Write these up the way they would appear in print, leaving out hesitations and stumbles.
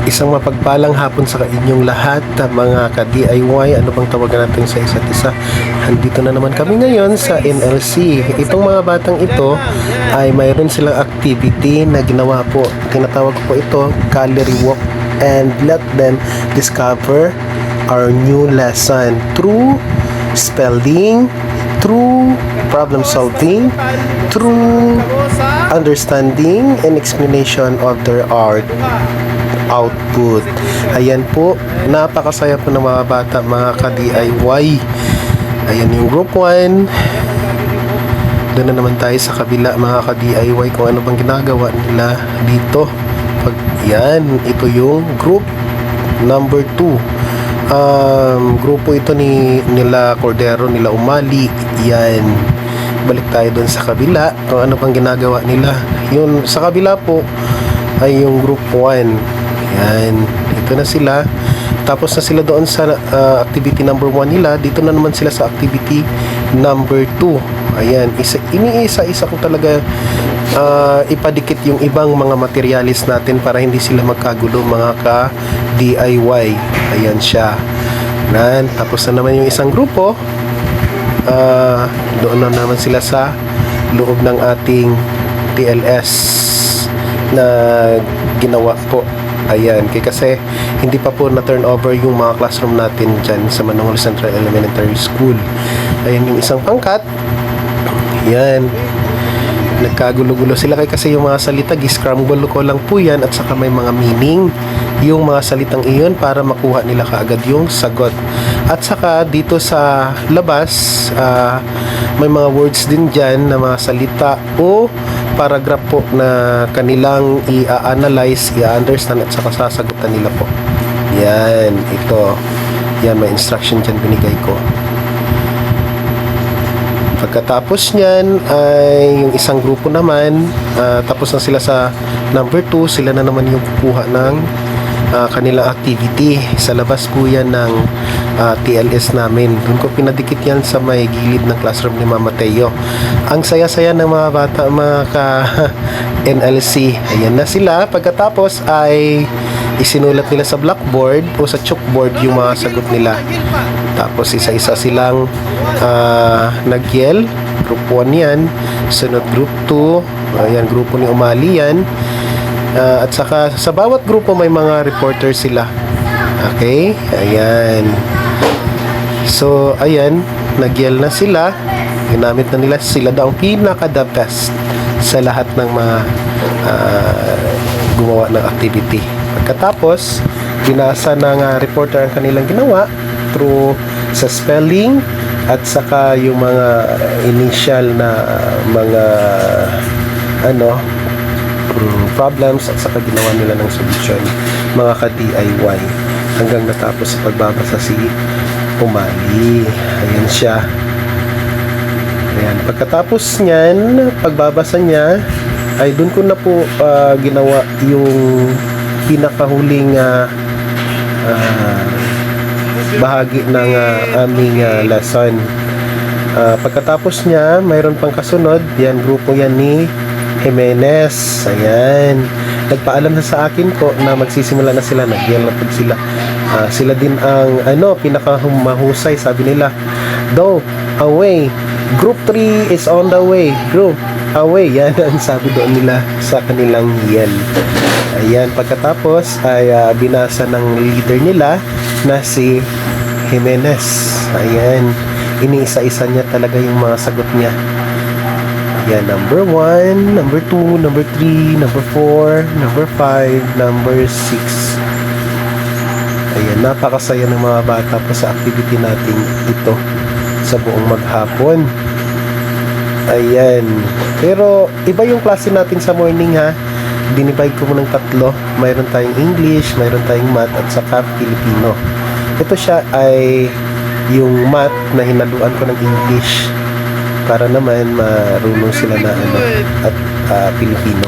Isang mapagpalang hapon sa inyong lahat, mga ka-DIY. Ano bang tawagan natin sa isa't isa? Andito na naman kami ngayon sa NLC. Itong mga batang ito ay mayroon silang activity na ginawa po. Tinatawag po ito gallery walk, and let them discover our new lesson through spelling, through problem solving, through understanding and explanation of their art output. Ayan po, napakasaya po ng mga bata, mga ka-DIY. Ayan yung group 1. Doon na naman tayo sa kabila, mga ka-DIY, kung ano bang ginagawa nila dito. Yan, ito yung group number 2. Grupo ito nila Cordero, nila Umali. Yan, balik tayo doon sa kabila kung ano pang ginagawa nila. Yun sa kabila po ay yung group 1. Yan, ito na sila. Tapos na sila doon sa activity number 1 nila. Dito na naman sila sa activity number 2. Ayan, iniisa-isa ko talaga ipadikit yung ibang mga materialis natin para hindi sila magkagulo, mga ka-DIY. Ayan siya. Yan, tapos na naman yung isang grupo. Doon na naman sila sa loob ng ating TLS na ginawa po. Ayan, kasi hindi pa po na-turn over yung mga classroom natin dyan sa Manungol Central Elementary School. Ayan yung isang pangkat. Ayan, nagkagulo-gulo sila kasi yung mga salita, giscramble ko lang po yan, at saka may mga meaning yung mga salitang iyon para makuha nila kaagad yung sagot. At saka dito sa labas, may mga words din dyan na mga salita o paragraph po na kanilang i-analyze, i-understand, at saka sasagutan nila po. Yan, ito. Yan, may instruction dyan binigay ko. Pagkatapos nyan ay yung isang grupo naman, tapos na sila sa number 2, sila na naman yung kukuha ng kanilang activity. Sa labas po yan ng TLS namin. Doon ko pinadikit yan sa may gilid ng classroom ni Mama Teo. Ang saya-saya ng mga bata, mga ka-NLC. Ayan na sila. Pagkatapos ay isinulat nila sa blackboard o sa chalkboard yung mga sagot nila. Tapos isa-isa silang nag-yell. Group 1 yan. Sunod group 2. Ayan, grupo ni Umali yan. At saka sa bawat grupo may mga reporter sila. Okay? Ayan. So, ayan, nag-yell na sila. Ginamit na nila, sila daw ang pinaka-the best sa lahat ng mga gumawa ng activity. Pagkatapos, binasa ng reporter ang kanilang ginawa through sa spelling at saka yung mga initial na mga problems, at saka ginawa nila ng solution, mga ka-DIY, hanggang natapos sa pagbabasa si Umali. Ayan siya. Ayan, pagkatapos niyan, pagbabasa niya ay doon ko na po ginawa yung pinakahuling bahagi ng aming lesson. Pagkatapos niya, mayroon pang kasunod. Yan, grupo yan ni Jimenez. Ayan, nagpaalam na sa akin po na magsisimula na sila, nag-yell na po sila. Sila din ang pinakamahusay, sabi nila. Go away, group 3 is on the way, group away. Yan ang sabi doon nila sa kanilang yell. Ayan, pagkatapos ay binasa ng leader nila na si Jimenez. Ayan, iniisa-isa niya talaga yung mga sagot niya. Ayan, number 1, number 2, number 3, number 4, number 5, number 6. Ayan, napakasaya ng mga bata po sa activity natin ito sa buong maghapon. Ayan, pero iba yung klase natin sa morning, ha. Dinivide ko mo ng 3. Mayroon tayong English, mayroon tayong Math, at saka Filipino. Ito siya ay yung Math na hinaluan ko ng English para naman marunong sila na at Filipino.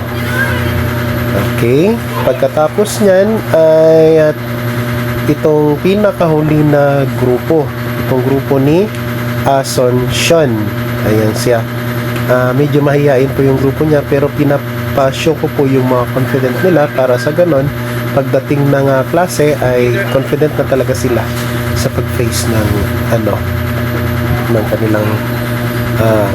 Okay, pagkatapos nyan ay itong pinakahuli na grupo, itong grupo ni Asuncion. Ayan siya. Medyo mahihain po yung grupo niya, pero pinapasyo ko po yung mga confident nila para sa ganon pagdating ng klase ay confident na talaga sila sa pag-face ng ng kanilang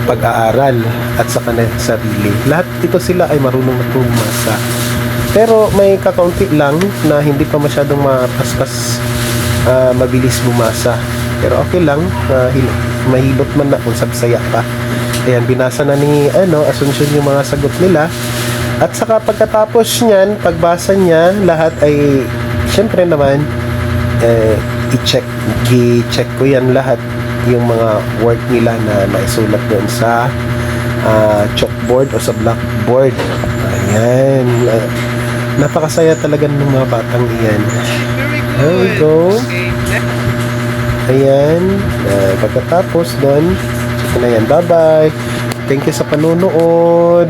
pag-aaral at sa kanilang sarili. Lahat ito sila ay marunong na pumasa. Pero may kakaunti lang na hindi pa masyadong mapaspas, mabilis bumasa. Pero okay lang, mahilot man na kung sabsaya pa. Ayan, binasa na ni Asuncion yung mga sagot nila. At saka pagkatapos niyan, pagbasa niya, lahat ay syempre naman i-check ko yan lahat yung mga work nila na naisulat doon sa chalkboard o sa blackboard. Ayan, napakasaya talaga ng mga batang iyan. There we go. Ayan, pagkatapos doon, na yan. Bye-bye. Thank you sa panunood.